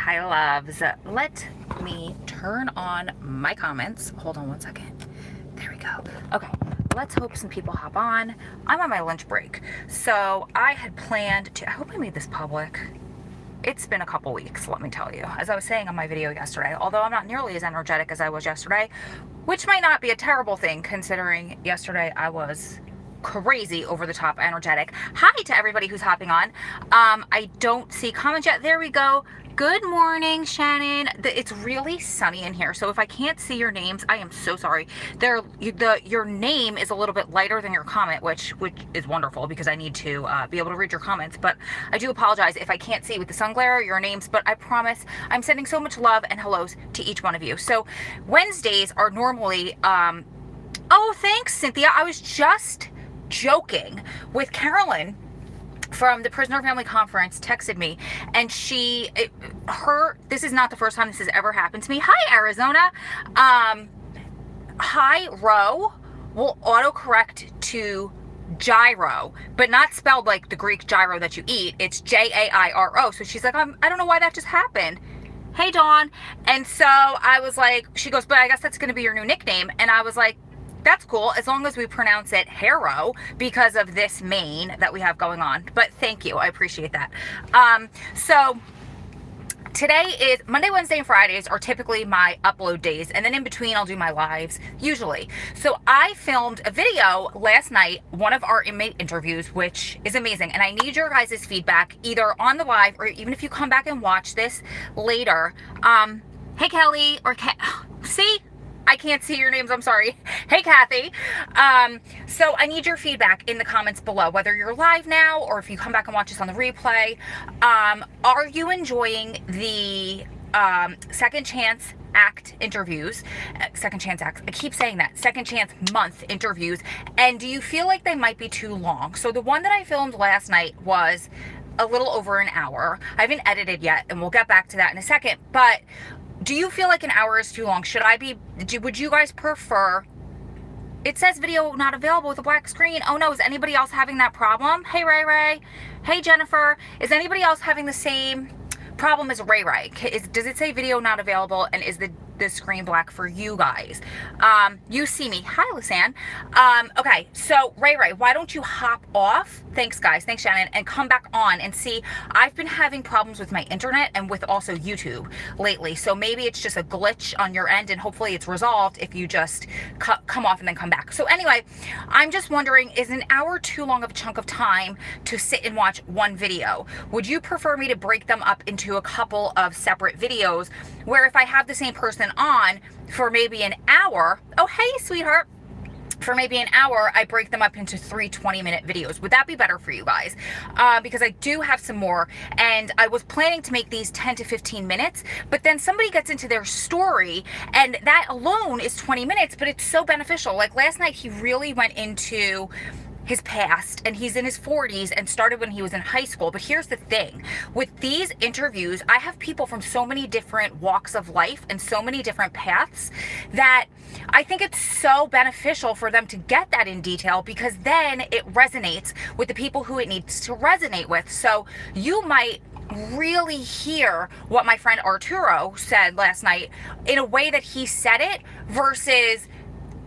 Hi loves. Let me turn on my comments. Hold on one second. There we go. Okay, let's hope some people hop on. I'm on my lunch break. So I had planned to, I hope I made this public. It's been a couple weeks, let me tell you. As I was saying on my video yesterday, although I'm not nearly as energetic as I was yesterday, which might not be a terrible thing considering yesterday I was crazy over the top energetic. Hi to everybody who's hopping on. I don't see comments yet. There we go. Good morning, Shannon. It's really sunny in here, so if I can't see your names, I am so sorry. Your name is a little bit lighter than your comment, which is wonderful because I need to be able to read your comments, but I do apologize if I can't see with the sun glare your names, but I promise I'm sending so much love and hellos to each one of you. So Wednesdays are normally, oh, thanks, Cynthia. I was just joking with Carolyn from the Prisoner Family Conference texted me, and this is not the first time this has ever happened to me. Hi, Arizona. Hi, Ro will autocorrect to gyro, but not spelled like the Greek gyro that you eat. It's Jairo. So she's like, I don't know why that just happened. Hey, Dawn. And so I was like, she goes, but I guess that's going to be your new nickname. And I was like, that's cool, as long as we pronounce it Harrow because of this mane that we have going on. But thank you, I appreciate that. So today is Monday, Wednesday, and Fridays are typically my upload days, and then in between I'll do my lives usually. So I filmed a video last night, one of our inmate interviews, which is amazing, and I need your guys' feedback either on the live or even if you come back and watch this later. Hey Kelly, or see? I can't see your names, I'm sorry. Hey, Kathy. So I need your feedback in the comments below, whether you're live now or if you come back and watch this on the replay. Are you enjoying the Second Chance Act interviews? Second Chance Act, I keep saying that. Second Chance Month interviews. And do you feel like they might be too long? So the one that I filmed last night was a little over an hour. I haven't edited yet, and we'll get back to that in a second. But do you feel like an hour is too long? Would you guys prefer, it says video not available with a black screen. Oh no, is anybody else having that problem? Hey, Ray Ray. Hey, Jennifer. Is anybody else having the same problem as Ray Ray? Does it say video not available, and is the screen black for you guys? You see me. Hi, Lisanne. Okay, so Ray Ray, why don't you hop off? Thanks, guys. Thanks, Shannon. And come back on and see. I've been having problems with my internet and with also YouTube lately. So maybe it's just a glitch on your end, and hopefully it's resolved if you just come off and then come back. So anyway, I'm just wondering, is an hour too long of a chunk of time to sit and watch one video? Would you prefer me to break them up into a couple of separate videos where if I have the same person on for maybe an hour, oh hey sweetheart, for maybe an hour, I break them up into 3 20-minute videos. Would that be better for you guys? Because I do have some more, and I was planning to make these 10 to 15 minutes, but then somebody gets into their story, and that alone is 20 minutes, but it's so beneficial. Like last night, he really went into his past, and he's in his 40s and started when he was in high school. But here's the thing, with these interviews, I have people from so many different walks of life and so many different paths that I think it's so beneficial for them to get that in detail, because then it resonates with the people who it needs to resonate with. So you might really hear what my friend Arturo said last night in a way that he said it, versus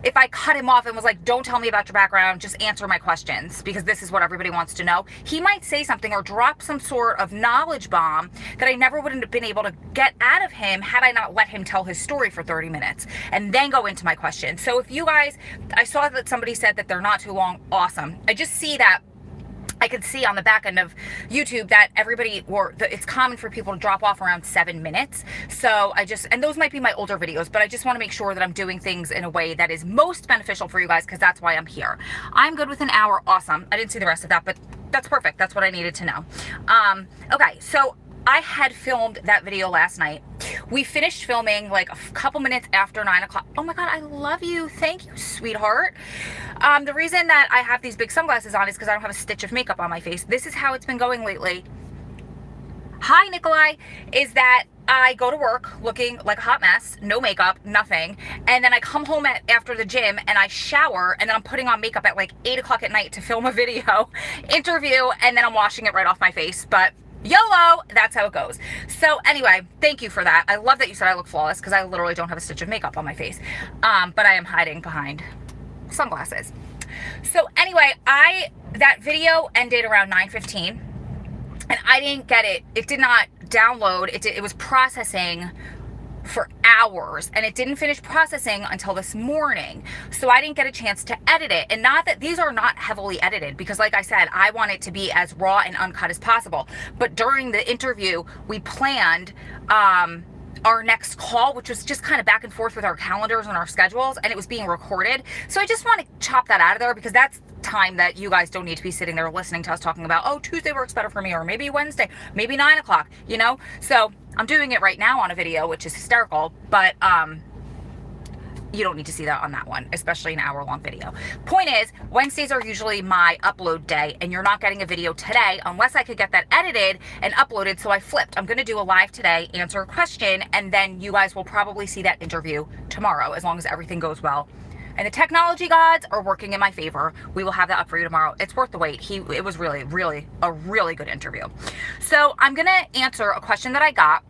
if I cut him off and was like, don't tell me about your background, just answer my questions because this is what everybody wants to know. He might say something or drop some sort of knowledge bomb that I never would have been able to get out of him had I not let him tell his story for 30 minutes and then go into my question. So if you guys, I saw that somebody said that they're not too long. Awesome. I just see that. I could see on the back end of YouTube that it's common for people to drop off around 7 minutes. So and those might be my older videos, but I just want to make sure that I'm doing things in a way that is most beneficial for you guys, because that's why I'm here. I'm good with an hour. Awesome. I didn't see the rest of that, but that's perfect. That's what I needed to know. Okay, so I had filmed that video last night. We finished filming like a couple minutes after 9 o'clock. Oh my God, I love you. Thank you, sweetheart. The reason that I have these big sunglasses on is because I don't have a stitch of makeup on my face. This is how it's been going lately. Hi, Nikolai. Is that I go to work looking like a hot mess, no makeup, nothing. And then I come home after the gym and I shower, and then I'm putting on makeup at like 8 o'clock at night to film a video interview, and then I'm washing it right off my face. But YOLO, that's how it goes. So anyway, thank you for that. I love that you said I look flawless because I literally don't have a stitch of makeup on my face. But I am hiding behind sunglasses. So anyway, that video ended around 9:15 and I didn't get it. It did not download. It was processing for hours and it didn't finish processing until this morning. So I didn't get a chance to edit it. And not that these are not heavily edited, because like I said, I want it to be as raw and uncut as possible. But during the interview, we planned our next call, which was just kind of back and forth with our calendars and our schedules, and it was being recorded. So I just want to chop that out of there because that's time that you guys don't need to be sitting there listening to us talking about, oh, Tuesday works better for me, or maybe Wednesday, maybe 9 o'clock, you know? So I'm doing it right now on a video, which is hysterical, but you don't need to see that on that one, especially an hour-long video. Point is, Wednesdays are usually my upload day, and you're not getting a video today unless I could get that edited and uploaded, so I flipped. I'm going to do a live today, answer a question, and then you guys will probably see that interview tomorrow, as long as everything goes well. And the technology gods are working in my favor. We will have that up for you tomorrow. It's worth the wait. It was really, really a really good interview. So I'm going to answer a question that I got.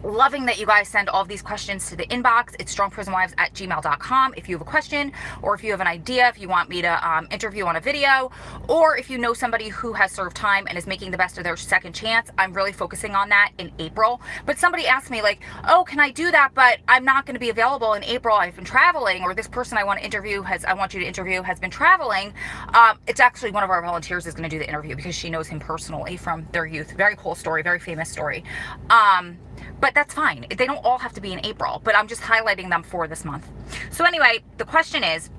Loving that you guys send all of these questions to the inbox. It's strongprisonwives@gmail.com if you have a question, or if you have an idea, if you want me to interview on a video, or if you know somebody who has served time and is making the best of their second chance. I'm really focusing on that in April. But somebody asked me like, oh, can I do that? But I'm not going to be available in April. I've been traveling, or this person I want you to interview has been traveling. It's actually one of our volunteers is going to do the interview because she knows him personally from their youth. Very cool story, very famous story. But that's fine. They don't all have to be in April, but I'm just highlighting them for this month. So anyway, the question is,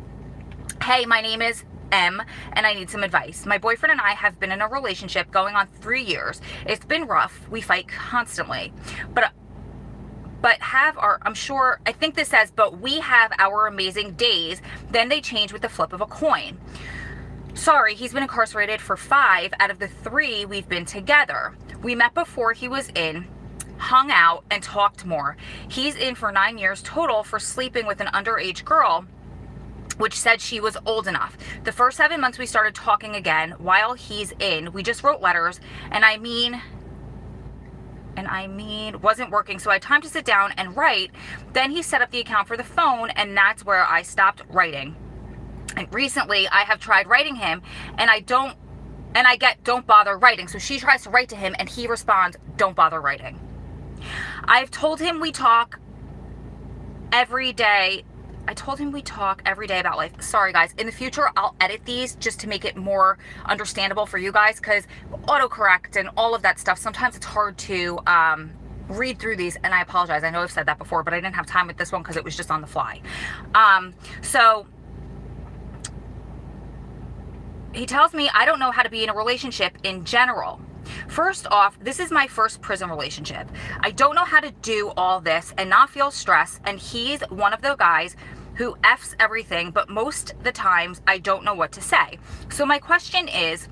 hey, my name is M and I need some advice. My boyfriend and I have been in a relationship going on 3 years. It's been rough. We fight constantly, but have our, I think this says, but we have our amazing days. Then they change with the flip of a coin. Sorry, he's been incarcerated for 5 out of the 3 we've been together. We met before he was in, hung out, and talked more. He's in for 9 years total for sleeping with an underage girl, which said she was old enough. The first 7 months we started talking again. While he's in, we just wrote letters, and I mean, wasn't working, so I had time to sit down and write. Then he set up the account for the phone, and that's where I stopped writing. And recently I have tried writing him, and I get don't bother writing. So she tries to write to him and he responds, don't bother writing. I've told him we talk every day. I told him we talk every day about life. Sorry guys, in the future I'll edit these just to make it more understandable for you guys, because autocorrect and all of that stuff, sometimes it's hard to read through these, and I apologize. I know I've said that before, but I didn't have time with this one because it was just on the fly. So he tells me I don't know how to be in a relationship in general. First off, this is my first prison relationship. I don't know how to do all this and not feel stress, and he's one of the guys who F's everything, but most the times I don't know what to say. So my question is,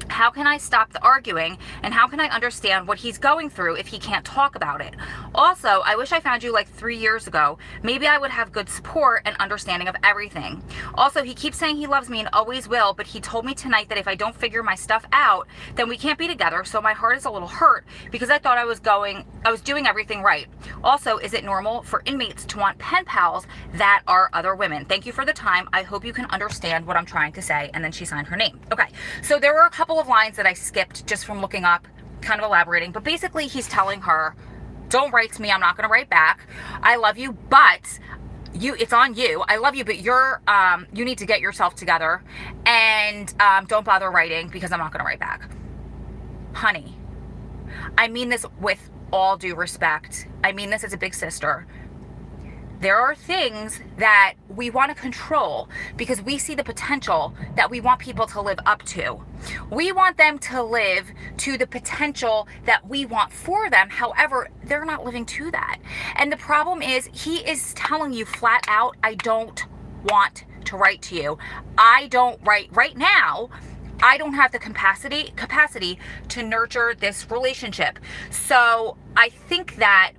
how can I stop the arguing, and how can I understand what he's going through if he can't talk about it? Also, I wish I found you like 3 years ago. Maybe I would have good support and understanding of everything. Also, he keeps saying he loves me and always will, but he told me tonight that if I don't figure my stuff out, then we can't be together, so my heart is a little hurt because I thought I was doing everything right. Also, is it normal for inmates to want pen pals that are other women? Thank you for the time. I hope you can understand what I'm trying to say. And then she signed her name. Okay, so there were a couple of lines that I skipped just from looking up, kind of elaborating, but basically he's telling her, don't write to me, I'm not going to write back. I love you, but it's on you. I love you, but you need to get yourself together, and don't bother writing because I'm not going to write back. Honey, I mean this with all due respect. I mean this as a big sister. There are things that we want to control because we see the potential that we want people to live up to. We want them to live to the potential that we want for them. However, they're not living to that. And the problem is, he is telling you flat out, I don't want to write to you. I don't write right now. I don't have the capacity to nurture this relationship. So I think that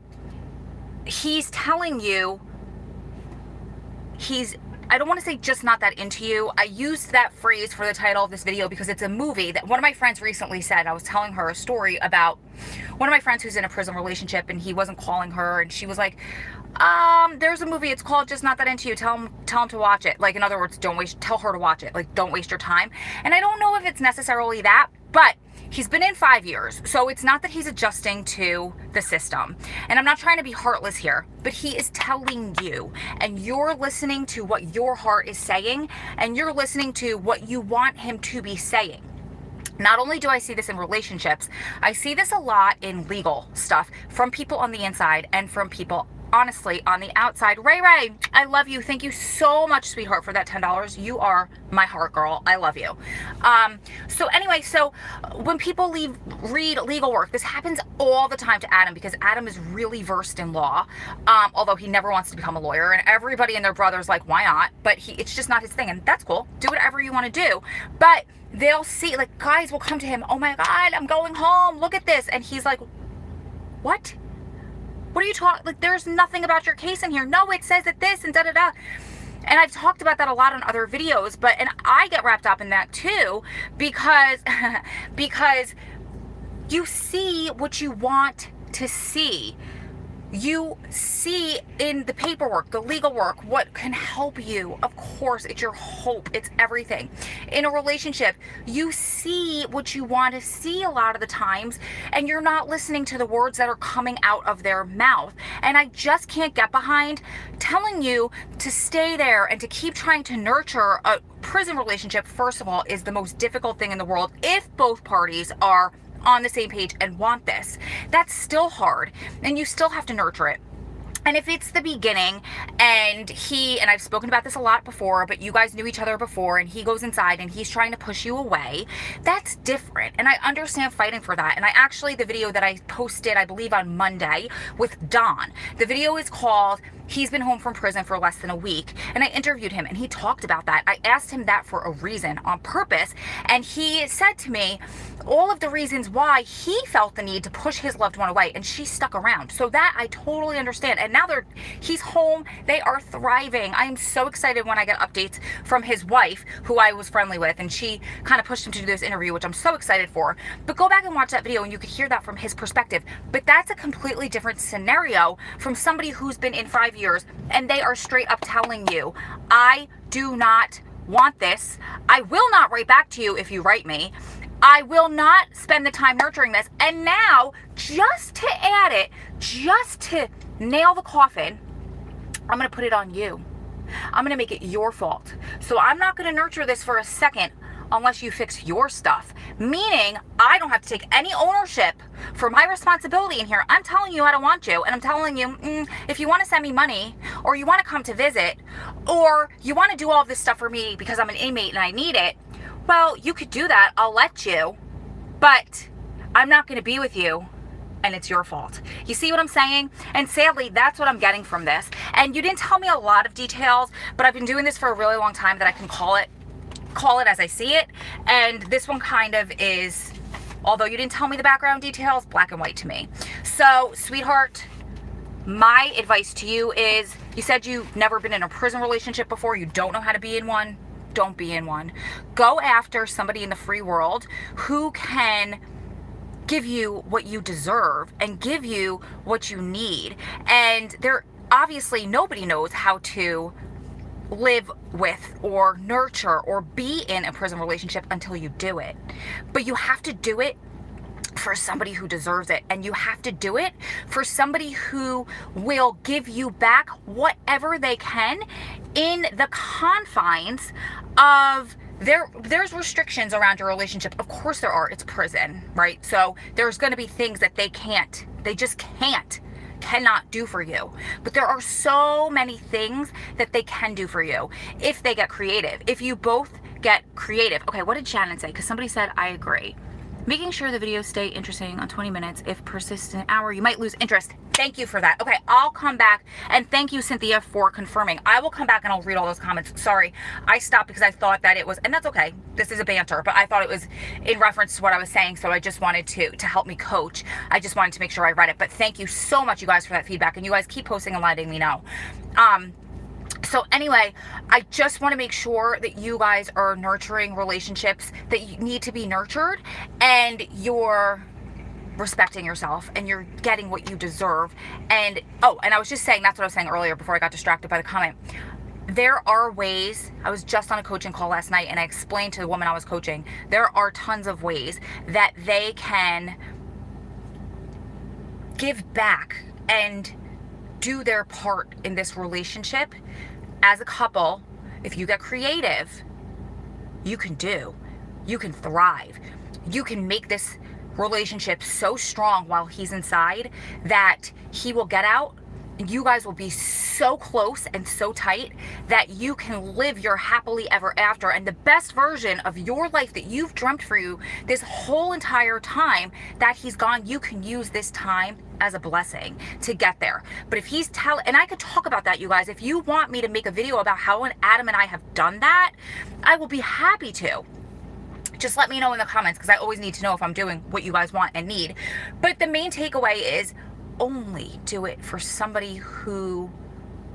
he's telling you, he's I don't want to say just not that into you. I used that phrase for the title of this video because it's a movie that one of my friends recently said. I was telling her a story about one of my friends who's in a prison relationship, and he wasn't calling her, and she was like, there's a movie, it's called Just Not That Into You, tell him to watch it. Like, in other words, tell her to watch it. Like, don't waste your time. And I don't know if it's necessarily that, but he's been in 5 years, so it's not that he's adjusting to the system. And I'm not trying to be heartless here, but he is telling you, and you're listening to what your heart is saying, and you're listening to what you want him to be saying. Not only do I see this in relationships, I see this a lot in legal stuff from people on the inside and from people, honestly, on the outside. Ray, I love you. Thank you so much, sweetheart, for that $10. You are my heart girl. I love you. So anyway, so when people read legal work, this happens all the time to Adam because Adam is really versed in law, although he never wants to become a lawyer, and everybody and their brother's like, why not? But it's just not his thing, and that's cool. Do whatever you want to do. But they'll see, like, guys will come to him, oh my God, I'm going home. Look at this. And he's like, what? What are you talking? Like, there's nothing about your case in here. No, it says that this and da-da-da. And I've talked about that a lot on other videos, and I get wrapped up in that too because you see what you want to see. You see in the paperwork, the legal work, what can help you. Of course, it's your hope. It's everything. In a relationship, you see what you want to see a lot of the times, and you're not listening to the words that are coming out of their mouth. And I just can't get behind telling you to stay there and to keep trying to nurture a prison relationship. First of all, is the most difficult thing in the world if both parties are on the same page and want this. That's still hard, and you still have to nurture it. And if it's the beginning and I've spoken about this a lot before, but you guys knew each other before, and he goes inside and he's trying to push you away, that's different. And I understand fighting for that. And the video that I posted, I believe on Monday with Don, the video is called He's Been Home from Prison for Less Than a Week. And I interviewed him and he talked about that. I asked him that for a reason, on purpose. And he said to me all of the reasons why he felt the need to push his loved one away, and she stuck around. So that I totally understand. And now he's home. They are thriving. I am so excited when I get updates from his wife, who I was friendly with, and she kind of pushed him to do this interview, which I'm so excited for. But go back and watch that video and you could hear that from his perspective. But that's a completely different scenario from somebody who's been in 5 years and they are straight up telling you, I do not want this. I will not write back to you if you write me. I will not spend the time nurturing this. And now, just to add it, just to nail the coffin, I'm going to put it on you. I'm going to make it your fault. So I'm not going to nurture this for a second unless you fix your stuff. Meaning, I don't have to take any ownership for my responsibility in here. I'm telling you I don't want you. And I'm telling you, if you want to send me money, or you want to come to visit, or you want to do all of this stuff for me because I'm an inmate and I need it, well, you could do that. I'll let you. But I'm not going to be with you. And it's your fault. You see what I'm saying? And sadly, that's what I'm getting from this. And you didn't tell me a lot of details, but I've been doing this for a really long time that I can call it as I see it. And this one kind of is, although you didn't tell me the background details, black and white to me. So, sweetheart, my advice to you is, you said you've never been in a prison relationship before. You don't know how to be in one. Don't be in one. Go after somebody in the free world who can give you what you deserve and give you what you need. And obviously nobody knows how to live with or nurture or be in a prison relationship until you do it. But you have to do it for somebody who deserves it, and you have to do it for somebody who will give you back whatever they can in the confines of there's restrictions around your relationship. Of course there are. It's prison, right? So there's going to be things that they just cannot do for you. But there are so many things that they can do for you if they get creative. If you both get creative. Okay, what did Shannon say? Because somebody said, I agree. Making sure the videos stay interesting on 20 minutes. If persistent hour, you might lose interest. Thank you for that. Okay, I'll come back, and thank you, Cynthia, for confirming. I will come back and I'll read all those comments. Sorry, I stopped because I thought that it was, and that's okay. This is a banter, but I thought it was in reference to what I was saying, so I just wanted to help me coach. I just wanted to make sure I read it. But thank you so much, you guys, for that feedback, and you guys keep posting and letting me know. So anyway, I just want to make sure that you guys are nurturing relationships that you need to be nurtured, and you're respecting yourself and you're getting what you deserve. And I was just saying, that's what I was saying earlier before I got distracted by the comment. There are ways. I was just on a coaching call last night and I explained to the woman I was coaching, there are tons of ways that they can give back and do their part in this relationship as a couple. If you get creative, you can thrive. You can make this relationship so strong while he's inside that he will get out. You guys will be so close and so tight that you can live your happily ever after, and the best version of your life that you've dreamt for you this whole entire time that he's gone. You can use this time as a blessing to get there. But if he's and I could talk about that, you guys. If you want me to make a video about how Adam and I have done that, I will be happy to. Just let me know in the comments, because I always need to know if I'm doing what you guys want and need. But the main takeaway is, only do it for somebody who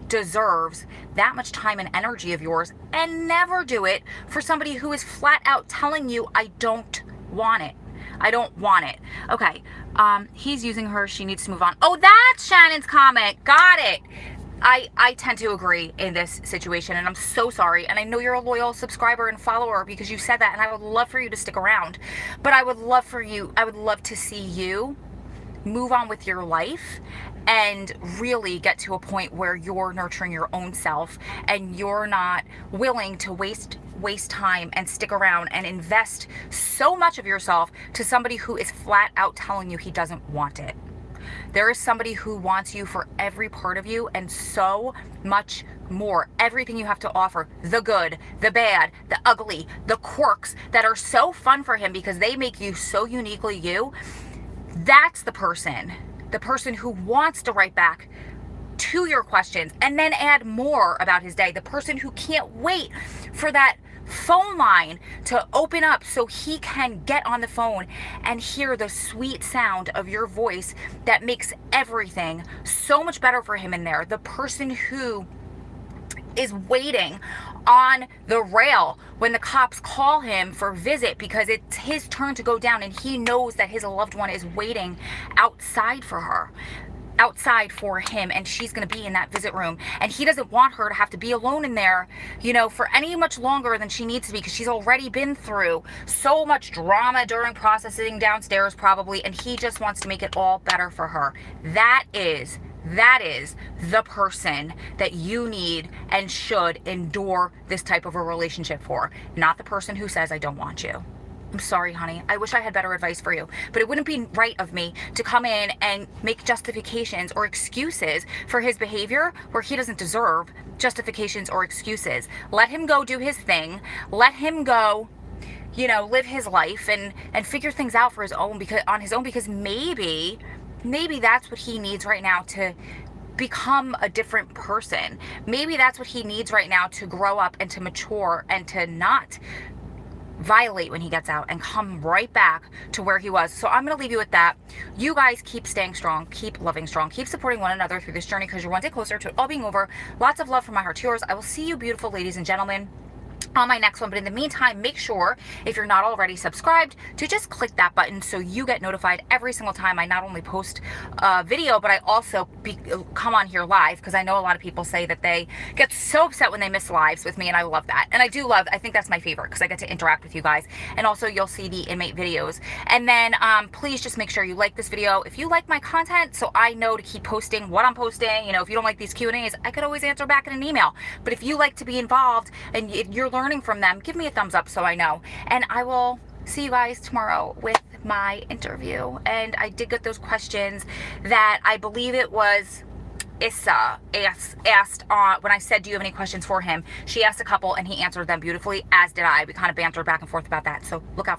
deserves that much time and energy of yours, and never do it for somebody who is flat out telling you, I don't want it. I don't want it. Okay, he's using her. She needs to move on. Oh, that's Shannon's comment. Got it. I tend to agree in this situation, and I'm so sorry. And I know you're a loyal subscriber and follower because you said that, and I would love for you to stick around. But I would love to see you move on with your life and really get to a point where you're nurturing your own self and you're not willing to waste time and stick around and invest so much of yourself to somebody who is flat out telling you he doesn't want it. There is somebody who wants you for every part of you and so much more. Everything you have to offer, the good, the bad, the ugly, the quirks that are so fun for him because they make you so uniquely you. That's the person who wants to write back to your questions and then add more about his day. The person who can't wait for that phone line to open up so he can get on the phone and hear the sweet sound of your voice that makes everything so much better for him in there. The person who is waiting on the rail when the cops call him for a visit because it's his turn to go down and he knows that his loved one is waiting outside for him, and she's going to be in that visit room, and he doesn't want her to have to be alone in there, for any much longer than she needs to be, because she's already been through so much drama during processing downstairs probably, and he just wants to make it all better for her. That is the person that you need and should endure this type of a relationship for, not the person who says, I don't want you. I'm sorry, honey. I wish I had better advice for you, but it wouldn't be right of me to come in and make justifications or excuses for his behavior where he doesn't deserve justifications or excuses. Let him go do his thing. Let him go, live his life and figure things out on his own, because maybe that's what he needs right now to become a different person. Maybe that's what he needs right now to grow up and to mature and to not violate when he gets out and come right back to where he was. So I'm going to leave you with that. You guys keep staying strong, keep loving strong, keep supporting one another through this journey, because you're one day closer to it all being over. Lots of love from my heart to yours. I will see you, beautiful ladies and gentlemen, on my next one. But in the meantime, make sure, if you're not already subscribed, to just click that button so you get notified every single time I not only post a video, but I also come on here live, because I know a lot of people say that they get so upset when they miss lives with me, and I love that. And I think that's my favorite, because I get to interact with you guys, and also you'll see the inmate videos. And then please just make sure you like this video if you like my content, so I know to keep posting what I'm posting. If you don't like these Q&As, I could always answer back in an email. But if you like to be involved and you're learning from them, give me a thumbs up so I know. And I will see you guys tomorrow with my interview. And I did get those questions that I believe it was Issa asked when I said, do you have any questions for him? She asked a couple and he answered them beautifully, as did I. We kind of bantered back and forth about that. So look out for